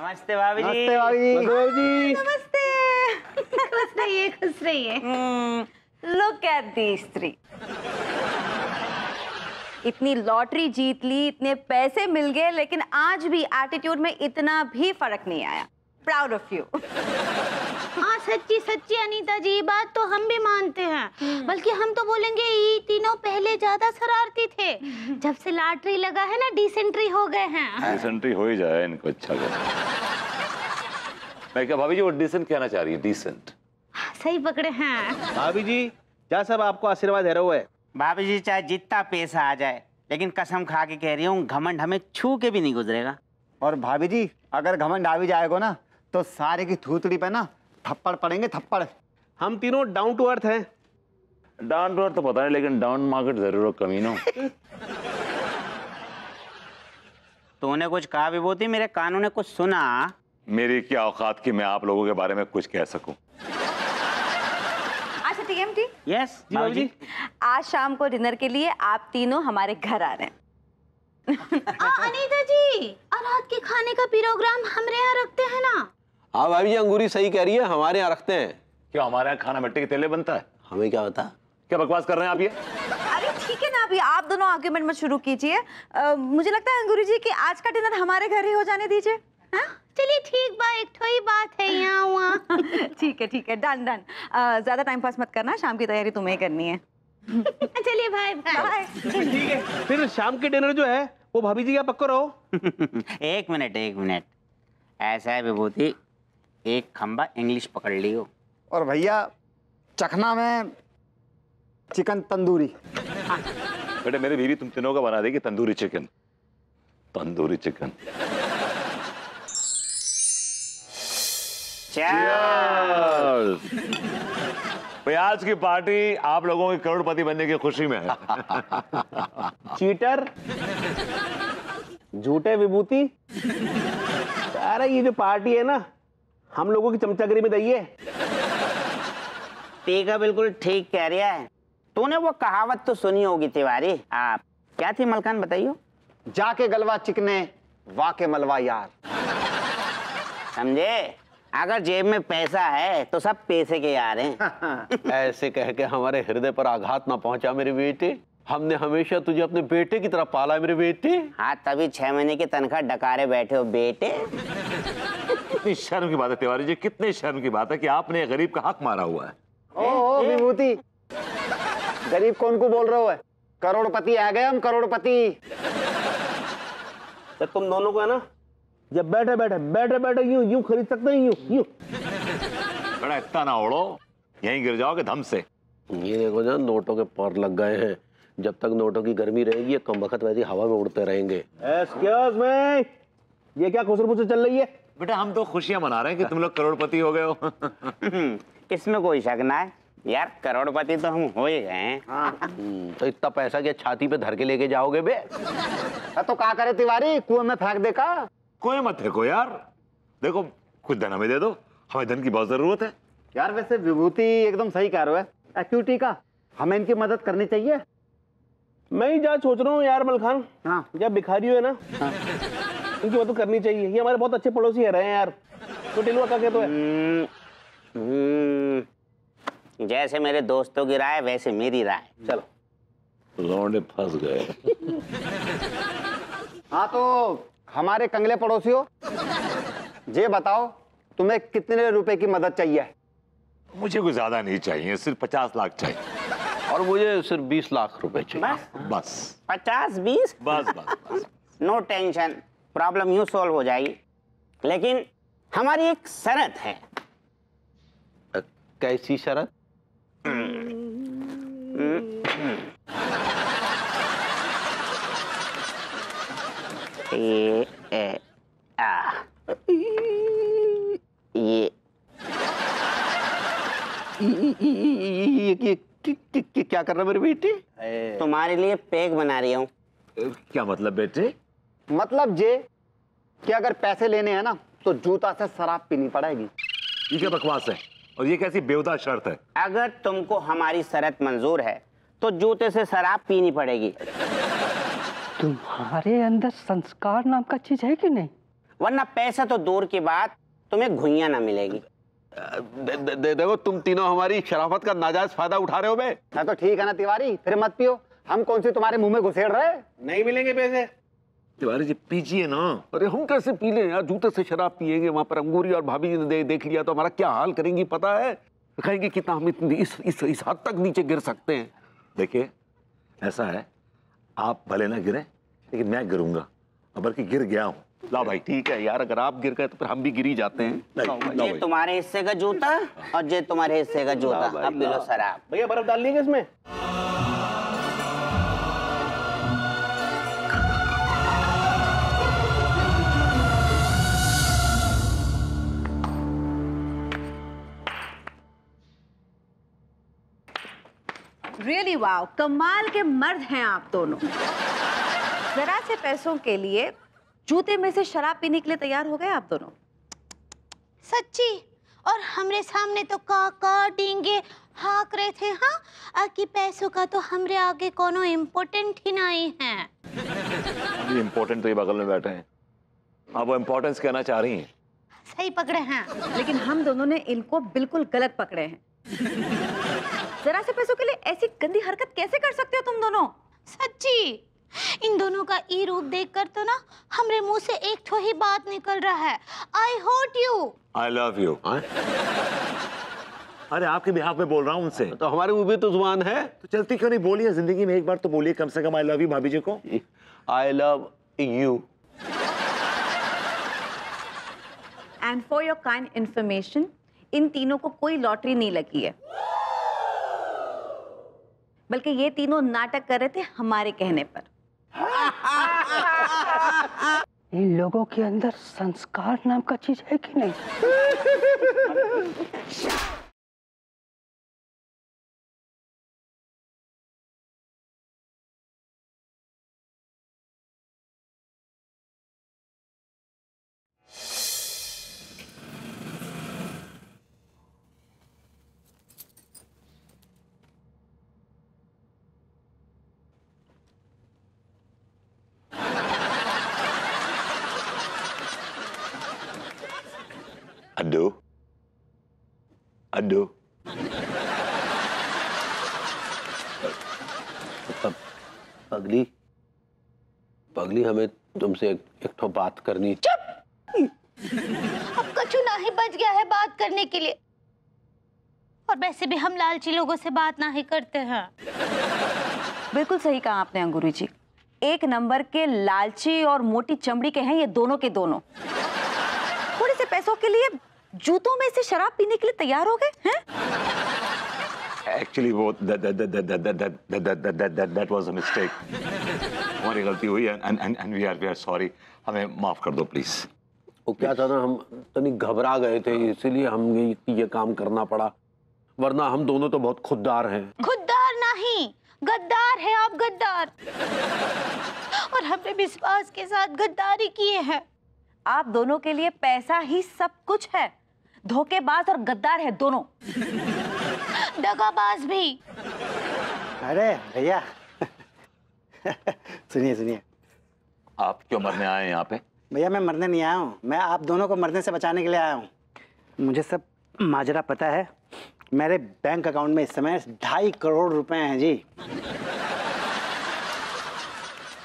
नमस्ते भाभी जी। नमस्ते भाभी जी। नमस्ते। खुश रहिए, खुश रहिए। Look at these three. इतनी लॉटरी जीत ली, इतने पैसे मिल गए, लेकिन आज भी एटीट्यूड में इतना भी फर्क नहीं आया। Proud of you. हाँ सच्ची सच्ची अनीता जी, बात तो हम भी मानते हैं। बल्कि हम तो बोलेंगे ये तीनों पहले ज्यादा शरारती थे, जब से लॉटरी लगा है ना डिसेंट्री हो गए हैं। डिसेंट्री हो ही जाए इनको, अच्छा कर। मैं क्या भाभी जी वो डिसेंट कहना चाह रही है? डिसेंट सही पकड़े हैं भाभी जी, क्या सब आपको आशीर्वाद दे रहे है? भाभी जी चाहे जितना पैसा आ जाए, लेकिन कसम खा के कह रही हूँ घमंड हमें छू के भी नहीं गुजरेगा। और भाभी जी अगर घमंड आ भी जाएगा ना तो सारे की थूथड़ी पे ना थप्पड़ पड़ेंगे, थप्पड़। हम तीनों डाउन टू अर्थ हैं। डाउन टू अर्थ तो पता नहीं, लेकिन डाउन मार्केट जरूर कमीनो। तूने कुछ कहा विभूति, मेरे कानों ने कुछ सुना। मेरी क्या औकात कि मैं आप लोगों के बारे में कुछ कह सकूं। अच्छा टीएमटी, यस भाभी जी। आज शाम को डिनर के लिए आप तीनों हमारे घर आ रहे हैं। अनीता जी, और रात के खाने का प्रोग्राम हमारे यहाँ रखते हैं ना? हाँ भाभी जी, अंगूरी सही कह रही है, हमारे यहाँ रखते हैं। क्या हमारे यहाँ खाना मिट्टी के तेले बनता है? हमें क्या पता। क्या बकवास कर रहे हैं आप ये? अरे ठीक है ना, अभी आप दोनों आर्ग्यूमेंट मत शुरू कीजिए। मुझे लगता है अंगूरी जी कि आज का डिनर हमारे घर ही हो जाने दीजिए। हाँ? चलिए ठीक बा, एक तो ही बात है यहाँ वहाँ। ठीक है, डन डन। ज्यादा टाइम पास मत करना, शाम की तैयारी तुम्हें करनी है। चलिए भाई बाय। ठीक है, फिर शाम के डिनर जो है वो भाभी जी का पक्का रहो। एक मिनट। ऐसा है विभूति, एक खंबा इंग्लिश पकड़ लियो। और भैया चखना में चिकन तंदूरी। बेटे मेरी बीवी तुम तीनों का बना देगी तंदूरी चिकन। तंदूरी चिकन। भाई आज की पार्टी आप लोगों की करोड़पति बनने की खुशी में है। चीटर, झूठे विभूति। अरे ये जो पार्टी है ना, हम लोगों की चमचागिरी में दही है। टीका बिल्कुल ठीक कह रहा है। तूने वो कहावत तो सुनी होगी तिवारी। आप क्या थी मलकान, बताइयो। जाके गलवा चिकने वाके मलवा यार। समझे? अगर जेब में पैसा है तो सब पैसे के यार हैं। ऐसे कह के हमारे हृदय पर आघात ना पहुंचा मेरे बेटे। हमने हमेशा तुझे अपने बेटे की तरह पाला है मेरे बेटे। हाँ तभी 6 महीने की तनख्वाह डकारे बैठे हो बेटे। कितनी शर्म की बात है तिवारी जी, कितनी शर्म की बात है कि आपने गरीब का हक मारा हुआ है। ओ विभूति, गरीब कौन को बोल रहे हो? करोड़पति आ गए हम, करोड़पति। तो तुम दोनों को है ना, जब बैठे यूं खरीद सकते हैं, यूं। बड़ा इतना ना ओढ़ो, यहीं गिर जाओगे धम से। ये देखो ना, नोटों के पर लग गए हैं। जब तक नोटों की गर्मी रहेगी ये कम वक्त वैसे हवा में उड़ते रहेंगे। एक्सक्यूज मी, ये क्या खुसर-फुसर चल रही है? बेटा हम तो खुशियां मना रहे हैं कि तुम लोग करोड़पति हो गए हो। इसमें कोई शक ना है यार, करोड़पति तो हम हो ही गए हैं। तो इतना पैसा क्या छाती पे धर के लेके जाओगे बे? तो क्या करे तिवारी, कुएं में फेंक दे का? कोई मत फेंको यार, देखो कुछ धन हमें दे दो, हमें धन की बहुत जरूरत है। यार वैसे विभूति एकदम सही कह रहे हो। एक्यूटी का हमें इनकी मदद करनी चाहिए। मैं ही जहाँ सोच रहा हूँ यार मलखान। हाँ। जब भिखारी है ना, इनकी मदद करनी चाहिए। ये हमारे बहुत अच्छे पड़ोसी है रहे हैं यार। तो टिलुआ क्या कहते हैं? जैसे मेरे दोस्तों की राय वैसे मेरी राय। चलो। लौंडे फंस गए। हाँ तो हमारे कंगले पड़ोसियों, ये बताओ तुम्हें कितने रुपए की मदद चाहिए? मुझे कुछ ज्यादा नहीं चाहिए, सिर्फ 50 लाख चाहिए। और मुझे सिर्फ 20 लाख रुपए चाहिए। बस 50-20? बस। नो टेंशन, प्रॉब्लम यूं सॉल्व हो जाएगी, लेकिन हमारी एक शर्त है। कैसी शर्त? ये क्या कर रहा है मेरे बेटे? तुम्हारे लिए पेग बना रही हूँ। क्या मतलब बेटे? मतलब ये कि अगर पैसे लेने हैं ना तो जूता से शराब पीनी पड़ेगी। ये क्या बकवास है, और ये कैसी बेहुदा शर्त है? अगर तुमको हमारी शर्त मंजूर है तो जूते से शराब पीनी पड़ेगी। तुम्हारे अंदर संस्कार नाम का चीज है कि नहीं? वरना पैसा तो दूर की बात, तुम्हें घुइयां ना मिलेगी। देखो तुम तीनों हमारी शराफत का नाजायज फायदा उठा रहे हो बे। हाँ तो ठीक है ना तिवारी, फिर मत पियो। हम कौन सी तुम्हारे मुंह में घुसेड़ रहे? नहीं मिलेंगे पैसे। तिवारी जी पीजिए ना। अरे हम कैसे पी लें यार, जूते से शराब पिएंगे। वहां पर अंगूरी और भाभी जी ने देख लिया तो हमारा क्या हाल करेंगी पता है? कहेंगे कितना हम इस हद तक नीचे गिर सकते हैं। देखिए ऐसा है, आप भले ना गिरे लेकिन मैं गिरूंगा, बल्कि गिर गया हूँ। ला भाई ठीक है यार, अगर आप गिर गए तो फिर हम भी गिर ही जाते हैं। ये तुम्हारे हिस्से का जूता और ये तुम्हारे हिस्से का जूता। अब पी लो शराब। भैया बर्फ डाल लीजिए इसमें। रियली वाओ, कमाल के मर्द हैं आप दोनों। जरा से पैसों के लिए जूते में से शराब पीने के लिए तैयार हो गए आप दोनों। सच्ची, और हमरे सामने तो काका डींगे हाक रहे थे। हाँ, आकि पैसों का तो हमरे आगे कोनो इम्पोर्टेंट ही नहीं है। अभी इम्पोर्टेंट तो ये बगल में बैठे हैं, आप वो इम्पोर्टेंस कहना चाह रही हैं। सही पकड़े हैं। लेकिन हम दोनों ने इनको बिल्कुल गलत पकड़े हैं। जरा से पैसों के लिए ऐसी गंदी हरकत कैसे कर सकते हो तुम दोनों? सच्ची, इन दोनों का ई रूप देखकर तो ना हमरे मुंह से एक ठो ही बात निकल रहा है, आई होट यू। I love you. अरे आपके बिहाफ में बोल रहा हूँ उनसे। तो हमारे मुंह में तो जुबान है, तो चलती क्यों नहीं बोलिए? जिंदगी में एक बार तो बोलिए कम से कम आई लव यू भाभी जी को। I love you. And for your kind information, इन तीनों को कोई लॉटरी नहीं लगी है, बल्कि ये तीनों नाटक कर रहे थे हमारे कहने पर। इन लोगों के अंदर संस्कार नाम का चीज है कि नहीं? अड्डू अड्डू। पगली पगली, हमें तुमसे एक ठो बात करनी। अब कछु नहीं बच गया है बात करने के लिए, और वैसे भी हम लालची लोगों से बात नहीं करते हैं। बिल्कुल सही कहा आपने अंगूरी जी, एक नंबर के लालची और मोटी चमड़ी के हैं ये दोनों के दोनों। थोड़े से पैसों के लिए जूतों में से शराब पीने के लिए तैयार हो गए हैं। एक्चुअली वो that was a mistake। हमारी गलती हुई है and we are sorry। हमें माफ कर दो प्लीज। वो क्या था ना, हम तनी घबरा गए थे, इसीलिए हम ये काम करना पड़ा, वरना हम दोनों तो बहुत खुददार हैं। खुददार नहीं, गद्दार है आप, गद्दार। और हमने विश्वास के साथ गद्दारी किए हैं। आप दोनों के लिए पैसा ही सब कुछ है, धोखेबाज और गद्दार है दोनों। दगाबाज भी। अरे भैया सुनिए सुनिए आप क्यों मरने आए हैं यहाँ पे? भैया, मैं मरने नहीं आया हूँ, मैं आप दोनों को मरने से बचाने के लिए आया हूँ। मुझे सब माजरा पता है। मेरे बैंक अकाउंट में इस समय 2.5 करोड़ रुपए हैं जी।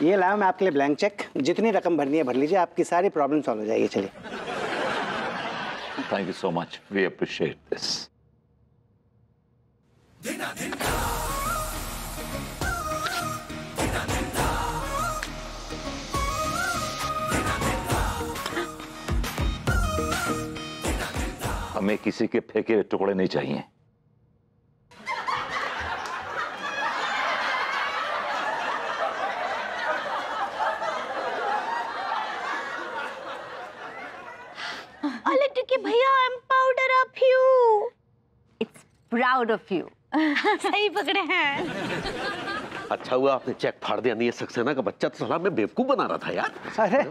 ये लाया मैं आपके लिए ब्लैंक चेक, जितनी रकम भरनी है भर लीजिए, आपकी सारी प्रॉब्लम सॉल्व हो जाएगी। चलिए। Thank you so much, we appreciate this. हमें किसी के फेंके हुए टुकड़े नहीं चाहिए। भैया, I am proud of you. It's proud of you. सही पकड़े हैं। अच्छा हुआ आपने चेक फाड़ दिया, नहीं सक्सेना का बच्चा तो सलाह में बेवकूफ बना रहा था यार। अरे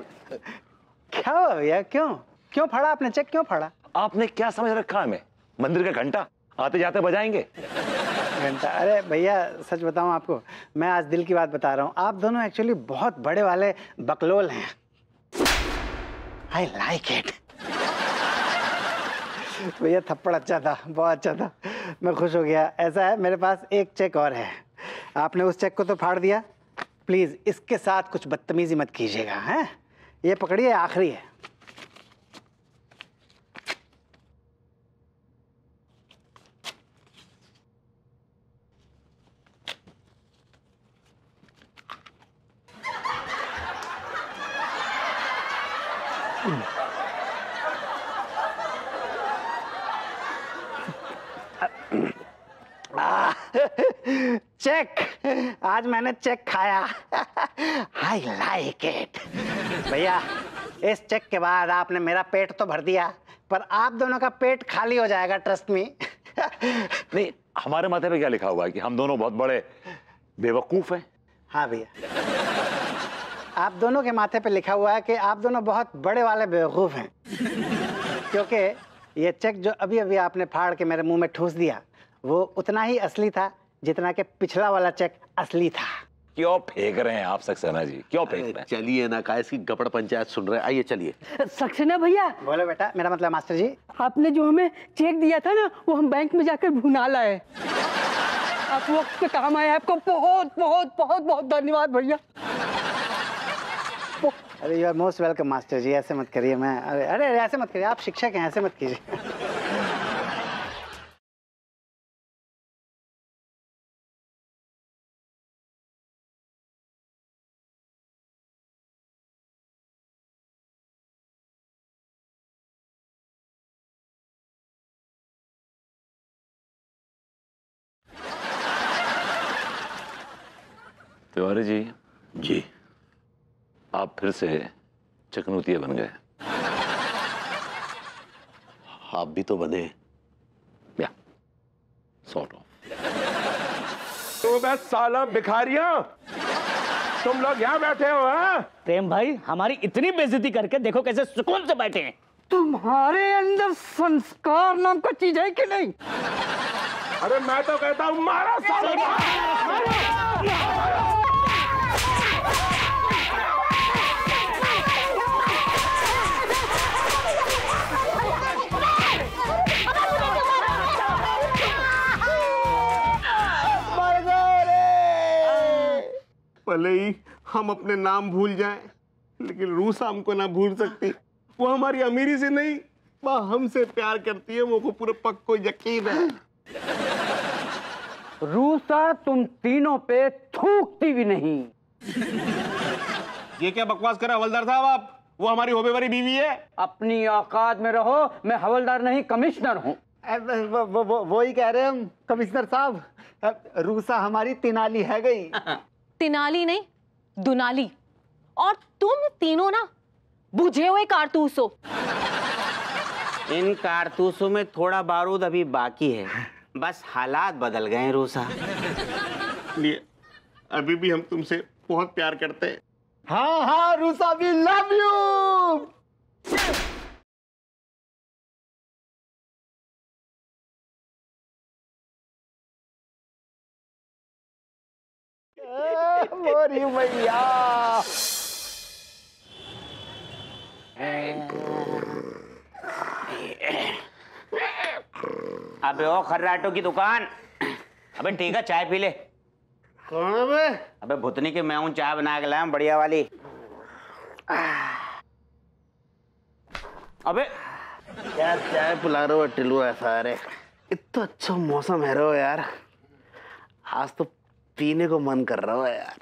क्या हुआ भैया, क्यों फाड़ा आपने चेक? क्यों फाड़ा? आपने क्या समझ रखा हमें? मंदिर का घंटा आते जाते बजाएंगे? घंटा? अरे भैया सच बताऊं आपको, मैं आज दिल की बात बता रहा हूं, आप दोनों एक्चुअली बहुत बड़े वाले बकलोल हैं। I like it. भैया थप्पड़ अच्छा था, बहुत अच्छा था, मैं खुश हो गया। ऐसा है, मेरे पास एक चेक और है। आपने उस चेक को तो फाड़ दिया, प्लीज इसके साथ कुछ बदतमीजी मत कीजिएगा, हैं? ये पकड़िए, आखिरी है। चेक, आज मैंने चेक खाया। I like it. भैया इस चेक के बाद आपने मेरा पेट तो भर दिया, पर आप दोनों का पेट खाली हो जाएगा, ट्रस्ट मी। नहीं, हमारे माथे पे क्या लिखा हुआ है कि हम दोनों बहुत बड़े बेवकूफ हैं? हाँ भैया, आप दोनों के माथे पे लिखा हुआ है कि आप दोनों बहुत बड़े वाले बेवकूफ हैं, क्योंकि ये चेक जो अभी अभी आपने फाड़ के मेरे मुंह में ठूस दिया, वो उतना ही असली था जितना कि पिछला वाला चेक असली था। क्यों फेंक रहे हैं आप सक्सेना जी, क्यों फेंक रहे हैं? चलिए ना, का इसकी गपड़ पंचायत सुन रहे हैं। आइए चलिए। सक्सेना भैया, बोलो बेटा। मेरा मतलब मास्टर जी, आपने जो हमें चेक दिया था ना, वो हम बैंक में जाकर भुना लाए। आप वक्त पे काम आए, आपको बहुत बहुत बहुत बहुत धन्यवाद भैया। अरे you are most welcome master ji, ऐसे मत करिए। मैं अरे ऐसे मत करिए, आप शिक्षक हैं, ऐसे मत कीजिए। तिवारी जी, आप फिर से चकनूतिया बन गए। आप भी तो बने। या सॉर्ट ऑफ। तो बस साला भिखारियां, तुम लोग यहाँ बैठे हो? हाँ, प्रेम भाई, हमारी इतनी बेइज्जती करके देखो कैसे सुकून से बैठे हैं। तुम्हारे अंदर संस्कार नाम का चीज है कि नहीं? अरे मैं तो कहता हूँ मारा साला। भले ही हम अपने नाम भूल जाएं, लेकिन रूसा हमको ना भूल सकती। वो हमारी अमीरी से नहीं, वो हमसे प्यार करती है, वो को पूरा पक्को यकीन है। रूसा तुम तीनों पे थूकती भी नहीं। ये क्या बकवास कर रहे हैं हवलदार साहब आप? वो हमारी होबे वाली बीवी है। अपनी औकात में रहो, मैं हवलदार नहीं कमिश्नर हूँ। वो ही कह रहे हैं हम कमिश्नर साहब, रूसा हमारी तिनाली है गई। तिनाली नहीं, दुनाली। और तुम तीनों ना बुझे हुए कारतूस हो। इन कारतूसों में थोड़ा बारूद अभी बाकी है, बस हालात बदल गए हैं रूसा। लिए अभी भी हम तुमसे बहुत प्यार करते हैं। हाँ हाँ रूसा, वी लव यू। मोरी मैया। अबे ओ खर्राटों की दुकान, अबे ठीक है, चाय पी ले। कौन है बे? अबे भुतनी के मैं हूँ, चाय बना के लाया हूं, बढ़िया वाली। अबे क्या चाय पिला रहे हो टिल्लू ऐसा? अरे इतना अच्छा मौसम है रो यार, आज तो पीने को मन कर रहा है यार।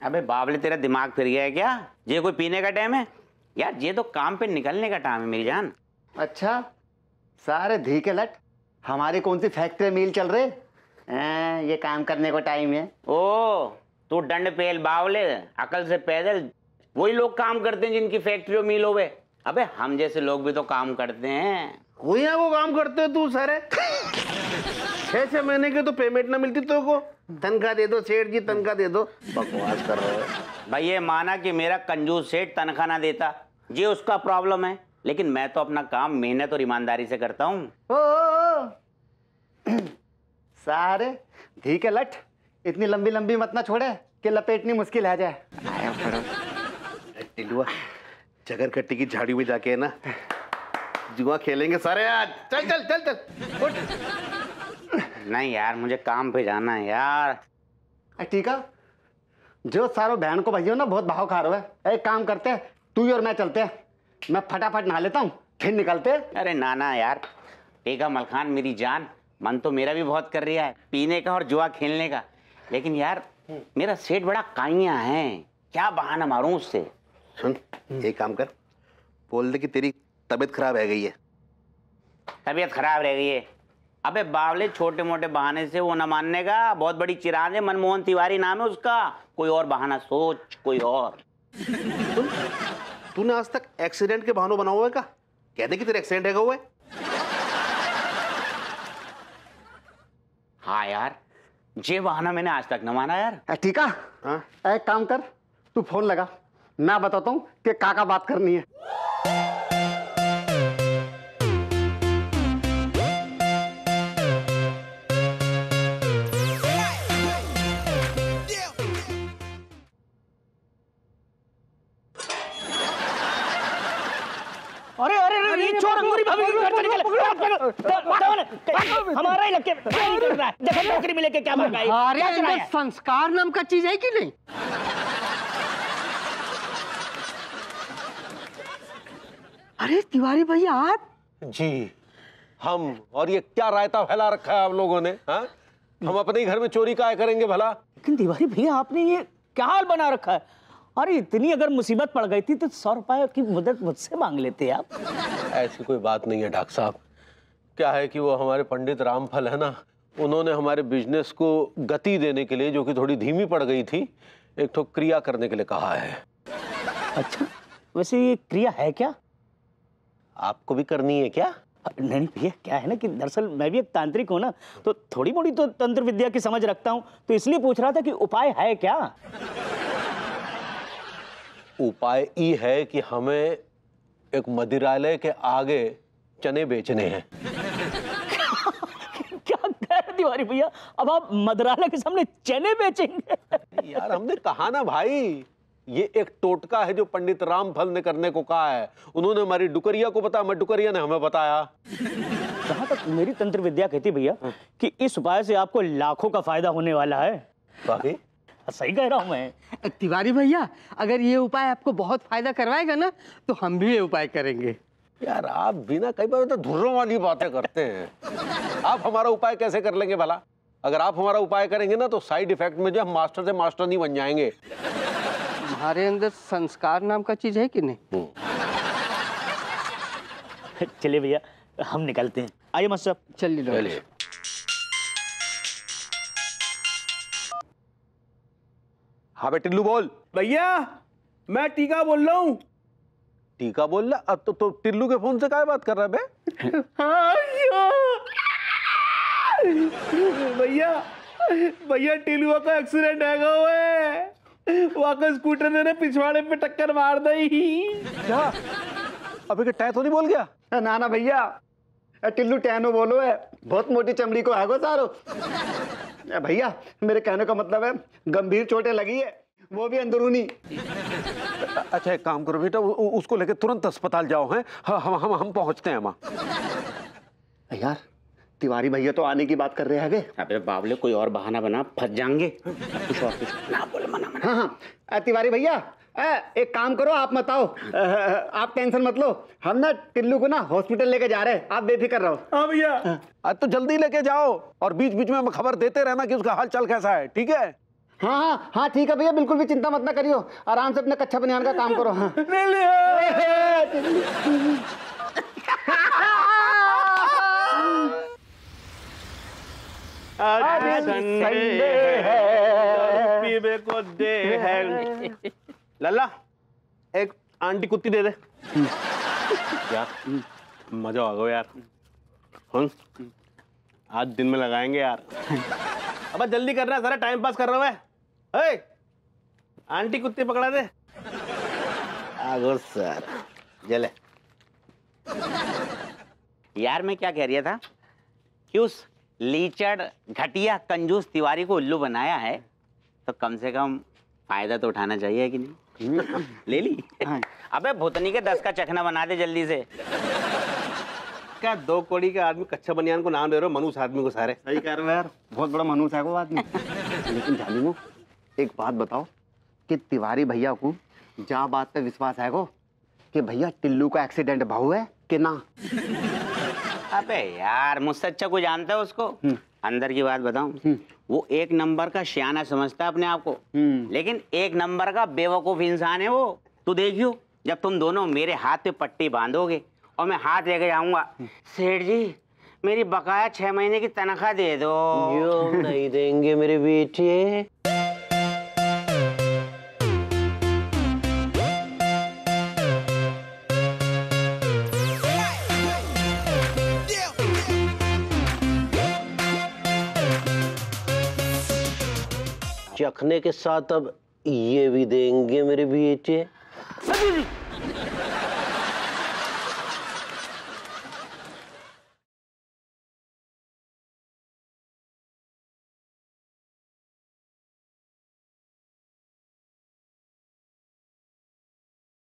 अबे बावले, तेरा दिमाग फिर गया है क्या? ये कोई पीने का टाइम है यार? ये तो काम पे निकलने का टाइम है मेरी जान। अच्छा, सारे धी के लट, हमारी कौन सी फैक्ट्री मिल चल रहे? ये काम करने को टाइम है। ओ तू डंड पेल बावले, अकल से पैदल। वही लोग काम करते हैं जिनकी फैक्ट्री मिल होवे। अबे हम जैसे लोग भी तो काम करते हैं। कोई है वो काम करते हो तू सारे? 6 महीने के तो पेमेंट ना मिलती तो को, तनख्वाह दे दो सेठ जी, तनख्वाह दे दो। बकवास कर रहे हो भाई। ये माना कि मेरा कंजूस सेठ तनख्वाह ना देता, ये उसका प्रॉब्लम है, लेकिन मैं तो अपना काम मेहनत और ईमानदारी से करता हूँ। सारे धी के लट, इतनी लंबी लंबी मत ना छोड़े कि लपेटनी मुश्किल है जाए। टिल्लुआ, जगर कट्टी की झाड़ी में जाके है ना जुआ खेलेंगे सारे आज। चल चल चल चल उठ। नहीं यार, मुझे काम पे जाना है यार। ठीक है, जो सारो बहन को भैया ना बहुत भाव खा रहा है। एक काम करते हैं, तू और मैं चलते हैं, मैं फटाफट नहा लेता हूँ फिर निकलते हैं। अरे नाना यार, टेका मलखान मेरी जान, मन तो मेरा भी बहुत कर रहा है पीने का और जुआ खेलने का, लेकिन यार मेरा सेठ बड़ा काइया है, क्या बहाना मारूं उससे। सुन, एक काम कर, बोल दे कि तेरी तबीयत खराब रह गई है। तबीयत खराब रह गई है? अबे बावले, छोटे मोटे बहाने से वो न मानने का, बहुत बड़ी चिराग है, मनमोहन तिवारी नाम है उसका। कोई और बहाना सोच, कोई और। तूने आज तक एक्सीडेंट के बहानों बना हुआ है का? कहते कि तेरा एक्सीडेंट है हुआ है। हाँ यार, ये बहाना मैंने आज तक न माना यार। ठीक है, हाँ? एक काम कर, तू फोन लगा, मैं बताता हूँ कि का बात करनी है। अरे अरे अरे, ये चोर अंगूरी भाभी के घर से निकले। हमारा ही लग के चोरी कर रहा है। देखो नौकरी मिले के क्या भागा है। अरे अंदर संस्कार नाम का चीज है कि नहीं? अरे तिवारी भैया आप? जी हम, और ये क्या रायता फैला रखा है आप लोगों ने? हाँ, हम अपने ही घर में चोरी काहे करेंगे भला? लेकिन तिवारी भैया आपने ये क्या हाल बना रखा है? अरे इतनी अगर मुसीबत पड़ गई थी तो 100 रुपए की मदद मुझसे मांग लेते आप। ऐसी कोई बात नहीं है डॉक्टर साहब। क्या है कि वो हमारे पंडित रामफल है ना, उन्होंने हमारे बिजनेस को गति देने के लिए, जो कि थोड़ी धीमी पड़ गई थी, एक ठो क्रिया करने के लिए कहा है। अच्छा, वैसे ये क्रिया है क्या? आपको भी करनी है क्या? नहीं भैया, क्या है ना कि दरअसल मैं भी एक तांत्रिक हूँ ना, तो थोड़ी मोड़ी तो तंत्र विद्या की समझ रखता हूँ, तो इसलिए पूछ रहा था कि उपाय है क्या? उपाय ये है कि हमें एक मदिरालय के आगे चने बेचने हैं। क्या कह रहे तिवारी भैया, अब आप मदिरालय के सामने चने बेचेंगे? यार हमने कहा ना भाई, ये एक टोटका है जो पंडित रामफल ने करने को कहा है। उन्होंने हमारी डुकरिया को बताया, मैं डुकरिया ने हमें बताया। जहां तक मेरी तंत्र विद्या कहती भैया कि इस उपाय से आपको लाखों का फायदा होने वाला है। बाकी सही कह रहा हूं मैं। तिवारी भैया, अगर ये उपाय आपको बहुत फायदा करवाएगा ना, तो हम भी ये उपाय करेंगे। यार आप बिना कई बार तो धुर्रों वाली बातें करते हैं। आप हमारा उपाय कैसे कर लेंगे भला? अगर आप हमारा उपाय करेंगे ना तो साइड इफेक्ट में जो हम मास्टर से मास्टर नहीं बन जाएंगे। हमारे अंदर संस्कार नाम का चीज है कि नहीं? चलिए भैया, हम निकलते हैं। आइए मास्टर साहब। चलिए। हाँ बे टिल्लू बोल। भैया मैं टीका बोल रहा हूँ। टीका बोल रहा? अब तो टिल्लू के फोन से क्या बात कर रहा है बे? भैया भैया टिल्लू का एक्सीडेंट है, वाका स्कूटर ने पिछवाड़े पे टक्कर मार दी। क्या अबे के टै तो नहीं बोल गया? ना ना भैया, टिल्लू टैनो बोलो है, बहुत मोटी चमड़ी को है गो सारो। भैया मेरे कहने का मतलब है गंभीर चोटें लगी है, वो भी अंदरूनी। अच्छा एक काम करो बेटा, उसको लेके तुरंत अस्पताल जाओ। हैं हम पहुंचते हैं वहां। यार तिवारी भैया तो आने की बात कर रहे हैं। अबे बावले, कोई और बहाना बना, फंस जाएंगे। कुछ और ना बोले, मना। हाँ तिवारी भैया, एक काम करो, आप मत आओ, आप टेंशन मत लो, हम ना टिल्लू को ना हॉस्पिटल लेके जा रहे हैं, आप बेफिक्र रहो। हाँ भैया। आज तो जल्दी लेके जाओ और बीच बीच में खबर देते रहना कि उसका हाल चाल कैसा है, ठीक है? हाँ ठीक है भैया, बिल्कुल भी चिंता मत ना करियो, आराम से अपने कच्चा बनियान का काम करो। हाँ। आज संडे है, पीने को दे है। लल्ला एक आंटी कुत्ती दे दे यार, मजा आ गया यार। आज दिन में लगाएंगे यार। अब जल्दी कर रहा है, सारा टाइम पास कर रहा है। आंटी कुत्ती पकड़ा दे। आगो सर जले। यार मैं क्या कह रहा था कि उस लीचड़ घटिया कंजूस तिवारी को उल्लू बनाया है, तो कम से कम फायदा तो उठाना चाहिए कि नहीं? ले ली? अबे भूतनी के 10 का चखना बना दे जल्दी से। क्या 2 कौड़ी के आदमी कच्चा बनियान को नाम दे रहे हो मनुष्य आदमी को सारे? सही कह रहे हो यार, बहुत बड़ा मनुष्य है वो आदमी। लेकिन जालिमो एक बात बताओ कि तिवारी भैया को जा बात पे विश्वास है को कि भैया टिल्लू का एक्सीडेंट भाऊ है कि ना? अबे यार मुझसे अच्छा कोई जानता है उसको? अंदर की बात बताऊं, वो 1 नंबर का सियाना समझता है अपने आप को, लेकिन 1 नंबर का बेवकूफ इंसान है वो। तू देखियो, जब तुम दोनों मेरे हाथ पे पट्टी बांधोगे और मैं हाथ लेके जाऊंगा, सेठ जी मेरी बकाया 6 महीने की तनख्वाह दे दो। क्यों नहीं देंगे मेरे बेटे? चखने के साथ अब ये भी देंगे मेरे बेटे।